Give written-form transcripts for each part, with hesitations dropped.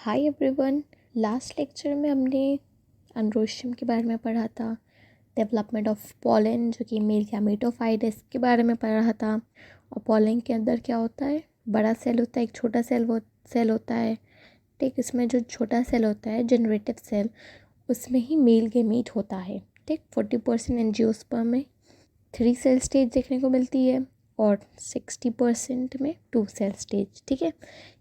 Hi everyone. Last lecture में हमने androecium के बारे में पढ़ा था, डेवलपमेंट ऑफ पॉलन जो कि मेल गैमेटोफाइट है इसके बारे में पढ़ा था। और पॉलन के अंदर क्या होता है, बड़ा सेल होता है, एक छोटा सेल होता है। ठीक, इसमें जो छोटा सेल होता है जनरेटिव सेल, उसमें ही मेल गैमीट होता है। ठीक, 40% एंजियोस्पर्म में 3 सेल स्टेज देखने को मिलती है और 60% में 2 सेल स्टेज। ठीक है,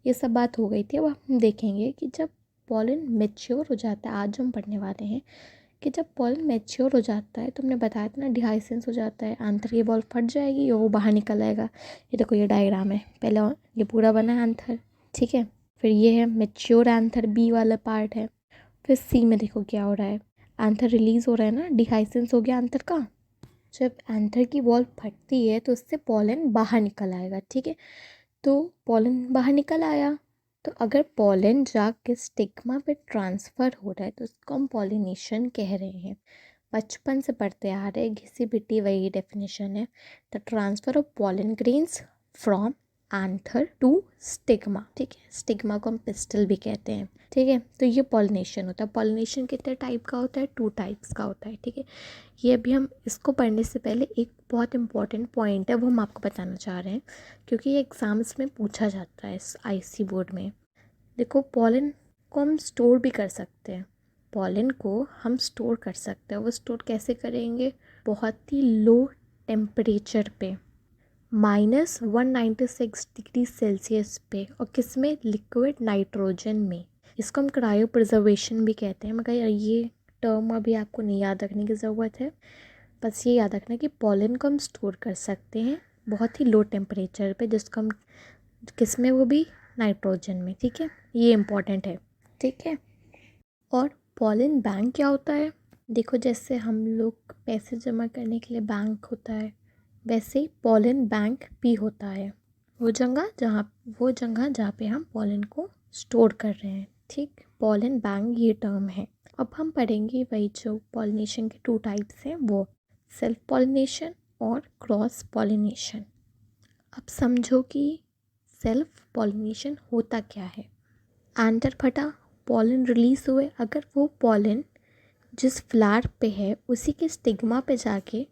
ये सब बात हो गई थी। अब हम देखेंगे कि जब पॉलन मैच्योर हो जाता है, आज हम पढ़ने वाले हैं कि जब पॉलन मैच्योर हो जाता है तो हमने बताया था ना, डिहाइसेंस हो जाता है, आंथर की बॉल फट जाएगी और वो बाहर निकल आएगा। ये देखो, ये डायग्राम है, पहले ये पूरा बना है आंथर। ठीक है, फिर ये है मैच्योर आंथर, बी वाला पार्ट है। फिर सी में देखो क्या हो रहा है, आंथर रिलीज हो रहा है ना, डिहाइसेंस हो गया आंथर का। जब एंथर की वॉल फटती है तो उससे पॉलन बाहर निकल आएगा। ठीक है, तो पॉलन बाहर निकल आया, तो अगर पॉलन जाके स्टिग्मा पे ट्रांसफ़र हो रहा है तो उसको हम पॉलिनेशन कह रहे हैं। बचपन से पढ़ते आ रहे, घिसी पिटी वही डेफिनेशन है, the transfer of pollen grains from anther to stigma. ठीक है, स्टिग्मा को हम पिस्टल भी कहते हैं। ठीक है, तो ये पॉलिनेशन होता है। पॉलिनेशन कितने टाइप का होता है? 2 टाइप्स का होता है। ठीक है, ये अभी हम इसको पढ़ने से पहले एक बहुत इंपॉर्टेंट पॉइंट है, वो हम आपको बताना चाह रहे हैं, क्योंकि ये एग्ज़ाम्स में पूछा जाता है इस आईसी बोर्ड में। देखो, पॉलन को हम स्टोर भी कर सकते हैं। पॉलन को हम स्टोर कर सकते हैं। वो स्टोर कैसे करेंगे? बहुत ही लो टेम्परेचर पे, -196 डिग्री सेल्सियस पे, और किस में? लिक्विड नाइट्रोजन में। इसको हम क्रायो प्रिजर्वेशन भी कहते हैं, मगर ये टर्म अभी आपको नहीं याद रखने की ज़रूरत है। बस ये याद रखना कि पॉलन को हम स्टोर कर सकते हैं बहुत ही लो टेम्परेचर पे, जिसको हम किस में? वो भी नाइट्रोजन में। ठीक है, ये इम्पॉर्टेंट है। ठीक है, और पॉलन बैंक क्या होता है? देखो, जैसे हम लोग पैसे जमा करने के लिए बैंक होता है, वैसे ही पॉलन बैंक भी होता है। वो जगह जहाँ पे हम पॉलन को स्टोर कर रहे हैं। ठीक, पॉलन बैंक ये टर्म है। अब हम पढ़ेंगे वही जो पॉलिनेशन के 2 टाइप्स हैं, वो सेल्फ पॉलिनेशन और क्रॉस पॉलिनेशन। अब समझो कि सेल्फ पॉलिनेशन होता क्या है। एंथर फटा, पॉलन रिलीज हुए, अगर वो पॉलन जिस फ्लावर पे है उसी के स्टिग्मा पे जाके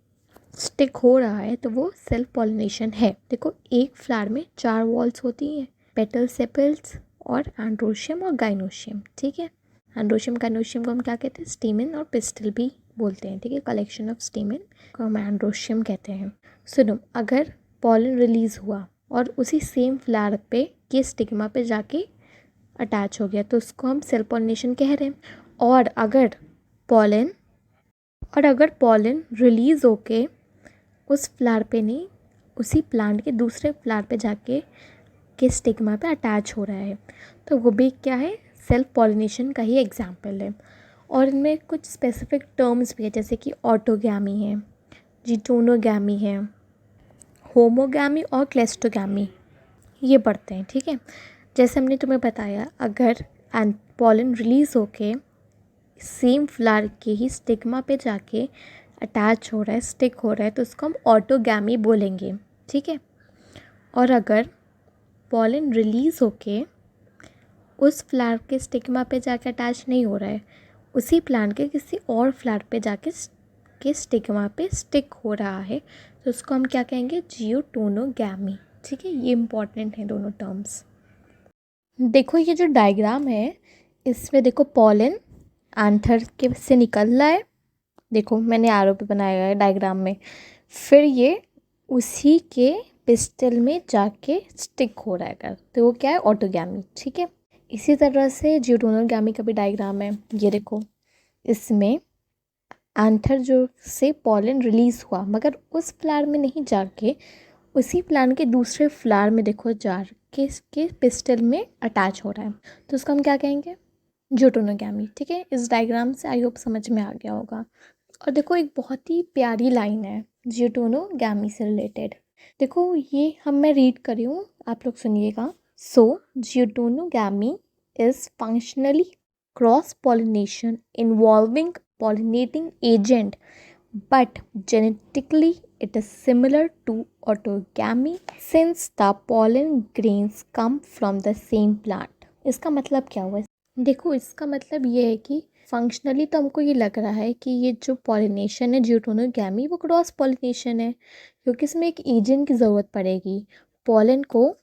स्टिक हो रहा है तो वो सेल्फ पॉलिनेशन है। देखो, एक फ्लावर में 4 वॉल्स होती हैं, पेटल, सेपल्स और एंड्रोशियम और गाइनोशियम। ठीक है, एंड्रोशियम गाइनोशियम को हम क्या कहते हैं? स्टेमन और पिस्टल भी बोलते हैं। ठीक है, कलेक्शन ऑफ स्टेमन को हम एंड्रोशियम कहते हैं। सुनो, अगर पॉलन रिलीज हुआ और उसी सेम फ्लावर पे के स्टिग्मा पे जाके अटैच हो गया तो उसको हम सेल्फ पॉलिनेशन कह रहे हैं। और अगर पॉलन रिलीज होके उस फ्लावर पे नहीं, उसी प्लांट के दूसरे फ्लावर पे जाके के स्टिग्मा पे अटैच हो रहा है, तो वो भी क्या है? सेल्फ पॉलिनेशन का ही एग्जाम्पल है। और इनमें कुछ स्पेसिफिक टर्म्स भी है, जैसे कि ऑटोगैमी है, जीटोनोगैमी है, होमोगैमी और क्लेस्टोगैमी, ये पढ़ते हैं। ठीक है, जैसे हमने तुम्हें बताया, अगर पॉलन रिलीज होके सेम फ्लावर के ही स्टिग्मा पे जाके अटैच हो रहा है, स्टिक हो रहा है, तो उसको हम ऑटोगैमी बोलेंगे। ठीक है, और अगर पॉलन रिलीज होके उस फ्लावर के स्टिग्मा पे जाके अटैच नहीं हो रहा है, उसी प्लांट के किसी और फ्लावर पे जाके के स्टिग्मा पे स्टिक हो रहा है, तो उसको हम क्या कहेंगे? जियोटोनोगैमी। ठीक है, ये इंपॉर्टेंट है दोनों टर्म्स। देखो, ये जो डायग्राम है इसमें देखो, पॉलन एंथर के से निकल रहा है। देखो, मैंने आरो पे बनाया है डायग्राम में। फिर ये उसी के पिस्टल में जाके स्टिक हो रहा है, तो वो क्या है? ऑटोगैमी। ठीक है, इसी तरह से जियोटोनोगैमी का भी डायग्राम है। ये देखो, इसमें एंथर जो से पॉलन रिलीज हुआ, मगर उस फ्लावर में नहीं जाके उसी प्लांट के दूसरे फ्लावर में देखो जाके इसके पिस्टल में अटैच हो रहा है, तो उसको हम क्या कहेंगे? जियोटोनोगैमी। ठीक है, इस डायग्राम से आई होप समझ में आ गया होगा। और देखो, एक बहुत ही प्यारी लाइन है जियोटोनोगैमी से रिलेटेड। देखो, ये मैं रीड कर रही हूँ, आप लोग सुनिएगा। So geitonogamy is functionally cross pollination involving pollinating agent, but genetically it is similar to autogamy since the pollen grains come from the same plant. इसका मतलब क्या हुआ? देखो इसका मतलब ये है कि फंक्शनली तो हमको ये लग रहा है कि ये जो पॉलिनेशन है ड्यूटेनोगैमी वो क्रॉस पॉलिनेशन है, क्योंकि इसमें एक एजेंट की ज़रूरत पड़ेगी पॉलन को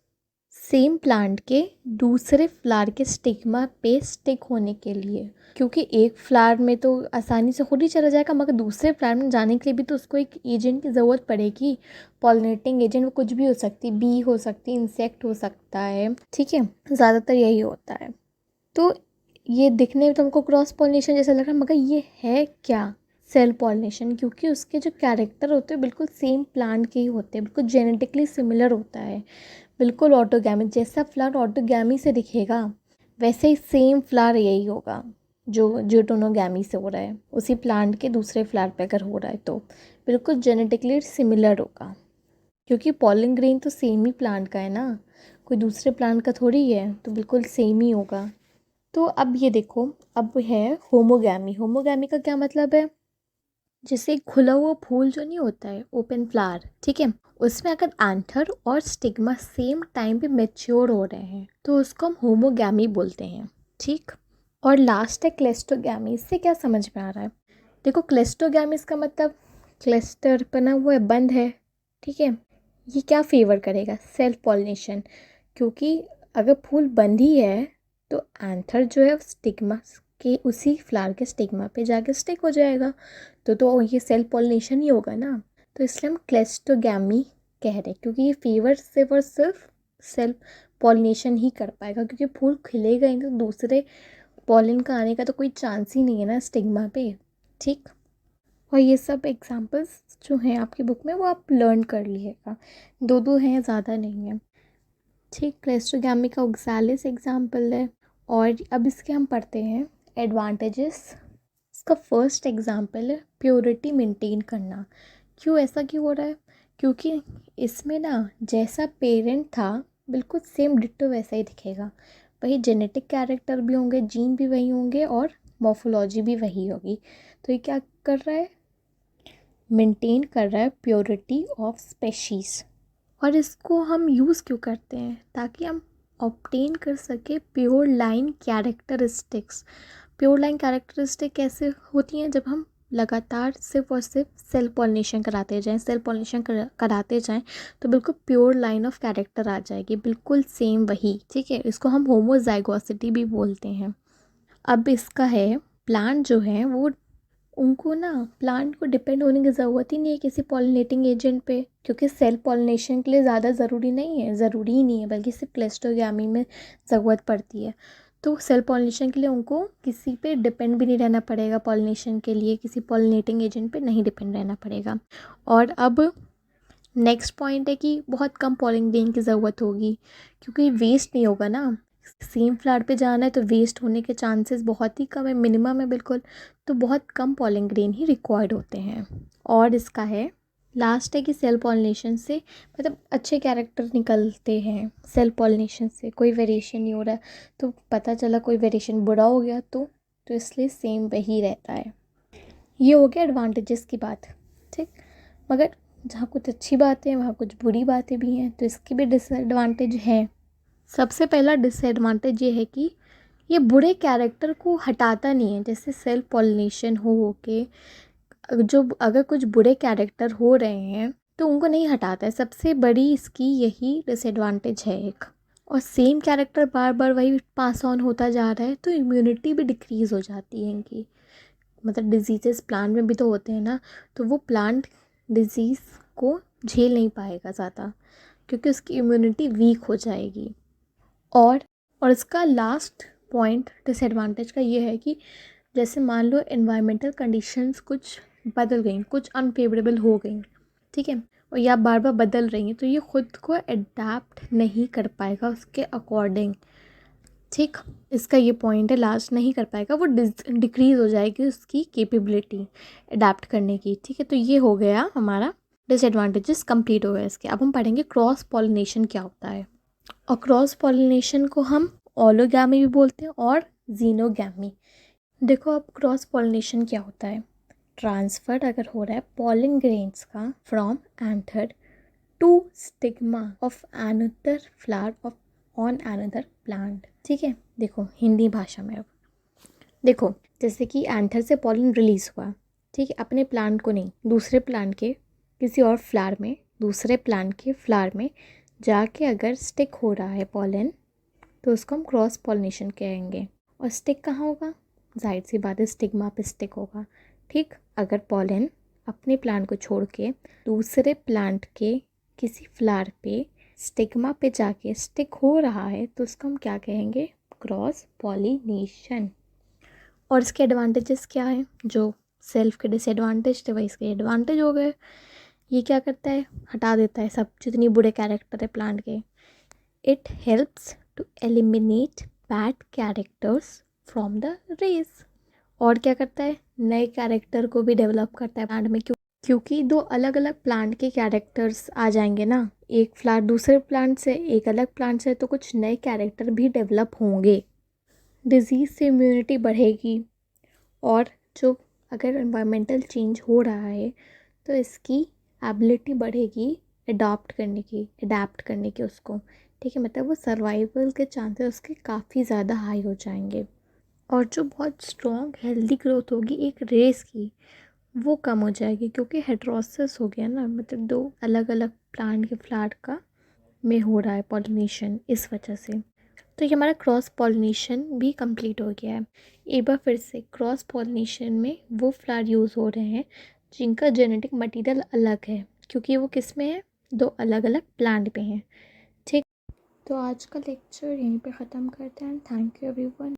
सेम प्लांट के दूसरे फ्लावर के स्टिग्मा पे स्टिक होने के लिए। क्योंकि एक फ्लावर में तो आसानी से खुद ही चला जाएगा, मगर दूसरे फ्लावर में जाने के लिए भी तो उसको एक एजेंट की ज़रूरत पड़ेगी। पॉलिनेटिंग एजेंट वो कुछ भी हो सकती, बी हो सकती, इंसेक्ट हो सकता है, ठीक है, ज़्यादातर यही होता है। तो ये दिखने में तो हमको क्रॉस पॉलिनेशन जैसा लग रहा है, मगर ये है क्या? सेल पॉलिनेशन, क्योंकि उसके जो कैरेक्टर होते हैं बिल्कुल सेम प्लांट के ही होते हैं, बिल्कुल जेनेटिकली सिमिलर होता है, बिल्कुल ऑटोगैमी। जैसा फ्लावर ऑटोगैमी से दिखेगा वैसे ही सेम फ्लावर यही होगा जो ड्यूटेनोगैमी से हो रहा है, उसी प्लांट के दूसरे फ्लावर पे अगर हो रहा है तो बिल्कुल जेनेटिकली सिमिलर होगा, क्योंकि पॉलन ग्रेन तो सेम ही प्लांट का है ना, कोई दूसरे प्लांट का थोड़ी है, तो बिल्कुल सेम ही होगा। तो अब ये देखो, अब है होमोगैमी। होमोगैमी का क्या मतलब है? जैसे एक खुला हुआ फूल जो नहीं होता है, ओपन फ्लावर, ठीक है, उसमें अगर एंथर और स्टिग्मा सेम टाइम पे मैच्योर हो रहे हैं तो उसको हम होमोगैमी बोलते हैं, ठीक। और लास्ट है क्लेस्टोगैमी। इससे क्या समझ में आ रहा है? देखो क्लेस्टोगैमी इसका मतलब क्लस्टर बना हुआ है, बंद है, ठीक है। ये क्या फेवर करेगा? सेल्फ पॉलिनेशन, क्योंकि अगर फूल बंद ही है तो एंथर जो है स्टिग्मा के उसी फ्लावर के स्टिग्मा पे जाके स्टिक हो जाएगा, तो ये सेल्फ पॉलिनेशन ही होगा ना। तो इसलिए हम क्लेस्टोगैमी कह रहे हैं, क्योंकि ये फीवर सिर्फ और सिर्फ सेल्फ पॉलिनेशन ही कर पाएगा, क्योंकि फूल खिलेगा ही तो दूसरे पॉलन का आने का तो कोई चांस ही नहीं है ना स्टिग्मा पे, ठीक। और ये सब एग्जांपल्स जो हैं आपकी बुक में वो आप लर्न कर लीजिएगा, दो दो हैं, ज़्यादा नहीं है, ठीक। क्लेस्टोगैमी का ओक्सैलिस एग्जाम्पल है। और अब इसके हम पढ़ते हैं एडवांटेजेस। इसका फर्स्ट एग्जाम्पल है प्योरिटी मेंटेन करना। क्यों ऐसा क्यों हो रहा है? क्योंकि इसमें ना जैसा पेरेंट था बिल्कुल सेम डिट्टो वैसा ही दिखेगा, वही जेनेटिक कैरेक्टर भी होंगे, जीन भी वही होंगे और मॉर्फोलॉजी भी वही होगी। तो ये क्या कर रहा है? मेंटेन कर रहा है प्योरिटी ऑफ स्पेशीज़। और इसको हम यूज़ क्यों करते हैं? ताकि हम ऑब्टेन कर सके pure line characteristics. Pure line characteristic कैसे होती हैं? जब हम लगातार सिर्फ और सिर्फ सेल पॉलिनेशन कराते जाएं, सेल पॉलिनेशन कराते जाएं तो बिल्कुल प्योर लाइन ऑफ कैरेक्टर आ जाएगी, बिल्कुल सेम वही, ठीक है। इसको हम होमोजाइगोसिटी भी बोलते हैं। अब इसका है प्लांट जो है वो, उनको ना प्लांट को डिपेंड होने की ज़रूरत ही नहीं है किसी पॉलिनेटिंग एजेंट पे, क्योंकि सेल्फ पॉलिनेशन के लिए ज़्यादा ज़रूरी नहीं है, ज़रूरी ही नहीं है, बल्कि सिर्फ क्लेस्टोगैमी में ज़रूरत पड़ती है। तो सेल्फ पॉलिनेशन के लिए उनको किसी पे डिपेंड भी नहीं रहना पड़ेगा, पॉलिनेशन के लिए किसी पॉलिनेटिंग एजेंट पे नहीं डिपेंड रहना पड़ेगा। और अब नेक्स्ट पॉइंट है कि बहुत कम पॉलिंग ग्रेन की ज़रूरत होगी, क्योंकि वेस्ट नहीं होगा ना। सेम फ्लावर पे जाना है तो वेस्ट होने के चांसेस बहुत ही कम है, मिनिमम है बिल्कुल। तो बहुत कम पॉलिंग ग्रेन ही रिक्वायर्ड होते हैं। और इसका है लास्ट है कि सेल पॉलिनेशन से मतलब अच्छे कैरेक्टर निकलते हैं। सेल पॉलिनेशन से कोई वेरिएशन नहीं हो रहा है, तो पता चला कोई वेरिएशन बुरा हो गया तो इसलिए सेम वही रहता है। ये हो गया एडवांटेजेस की बात, ठीक। मगर जहाँ कुछ अच्छी बातें हैं वहाँ कुछ बुरी बातें भी हैं, तो इसके भी डिसएडवांटेज हैं। सबसे पहला डिसएडवांटेज ये है कि ये बुरे कैरेक्टर को हटाता नहीं है। जैसे सेल्फ पॉलिनेशन हो के जो अगर कुछ बुरे कैरेक्टर हो रहे हैं तो उनको नहीं हटाता है, सबसे बड़ी इसकी यही डिसएडवांटेज है एक। और सेम कैरेक्टर बार बार वही पास ऑन होता जा रहा है तो इम्यूनिटी भी डिक्रीज़ हो जाती है इनकी। मतलब डिजीज़ेस प्लांट में भी तो होते हैं ना, तो वो प्लांट डिजीज़ को झेल नहीं पाएगा ज़्यादा, क्योंकि उसकी इम्यूनिटी वीक हो जाएगी। और इसका लास्ट पॉइंट डिसएडवांटेज का ये है कि जैसे मान लो एनवायरमेंटल कंडीशंस कुछ बदल गई, कुछ अनफेवरेबल हो गई, ठीक है, और या बार बार बदल रही हैं, तो ये खुद को अडेप्ट नहीं कर पाएगा उसके अकॉर्डिंग, ठीक। इसका ये पॉइंट है, लास्ट नहीं कर पाएगा, वो डिक्रीज़ हो जाएगी उसकी कैपेबिलिटी अडेप्ट करने की, ठीक है। तो ये हो गया हमारा डिसएडवांटेजेस कंप्लीट हो गया इसके। अब हम पढ़ेंगे क्रॉस पॉलिनेशन क्या होता है। और क्रॉस पॉलिनेशन को हम ऑलोगैमी भी बोलते हैं और जीनोगैमी। देखो अब क्रॉस पॉलिनेशन क्या होता है? ट्रांसफ़र अगर हो रहा है पॉलन ग्रेन्स का from anther to stigma of another flower of on another plant. ठीक है, देखो हिंदी भाषा में अब देखो, जैसे कि एंथर से पॉलन रिलीज हुआ, ठीक है, अपने प्लांट को नहीं, दूसरे प्लांट के किसी और फ्लावर में, दूसरे प्लांट के फ्लावर में जाके अगर स्टिक हो रहा है पॉलन, तो उसको हम क्रॉस पॉलिनेशन कहेंगे। और स्टिक कहाँ होगा? जाहिर सी बात है, स्टिग्मा पे स्टिक होगा। ठीक, अगर पॉलन अपने प्लांट को छोड़ के दूसरे प्लांट के किसी फ्लावर पे स्टिग्मा पे जाके स्टिक हो रहा है, तो उसको हम क्या कहेंगे? Cross pollination. और इसके एडवांटेजेस क्या हैं? जो सेल्फ के डिसएडवांटेज थे वही इसके एडवांटेज हो गए। ये क्या करता है? हटा देता है सब जितनी बुरे कैरेक्टर है प्लांट के। It helps to eliminate bad characters from the race. और क्या करता है? नए कैरेक्टर को भी डेवलप करता है प्लांट में, क्योंकि दो अलग अलग प्लांट के कैरेक्टर्स आ जाएंगे ना, एक फ्लावर दूसरे प्लांट से, एक अलग प्लांट से, तो कुछ नए कैरेक्टर भी डेवलप होंगे। डिजीज़ से इम्यूनिटी बढ़ेगी। और जो अगर एनवायरमेंटल चेंज हो रहा है तो इसकी एबिलिटी बढ़ेगी अडाप्ट करने की उसको। ठीक है, मतलब वो सर्वाइवल के चांसेस उसके काफ़ी ज़्यादा हाई हो जाएंगे। और जो बहुत स्ट्रॉन्ग हेल्दी ग्रोथ होगी एक रेस की, वो कम हो जाएगी, क्योंकि हेटेरोसिस हो गया ना, मतलब दो अलग अलग प्लांट के फ्लावर का में हो रहा है पॉलिनेशन, इस वजह से। तो ये हमारा क्रॉस पॉलिनेशन भी कंप्लीट हो गया है। एक बार फिर से, क्रॉस पॉलिनेशन में वो फ्लावर यूज़ हो रहे हैं जिनका जेनेटिक मटेरियल अलग है, क्योंकि वो किस में है? दो अलग अलग प्लांट पे हैं। ठीक, तो आज का लेक्चर यहीं पे ख़त्म करते हैं। Thank you everyone.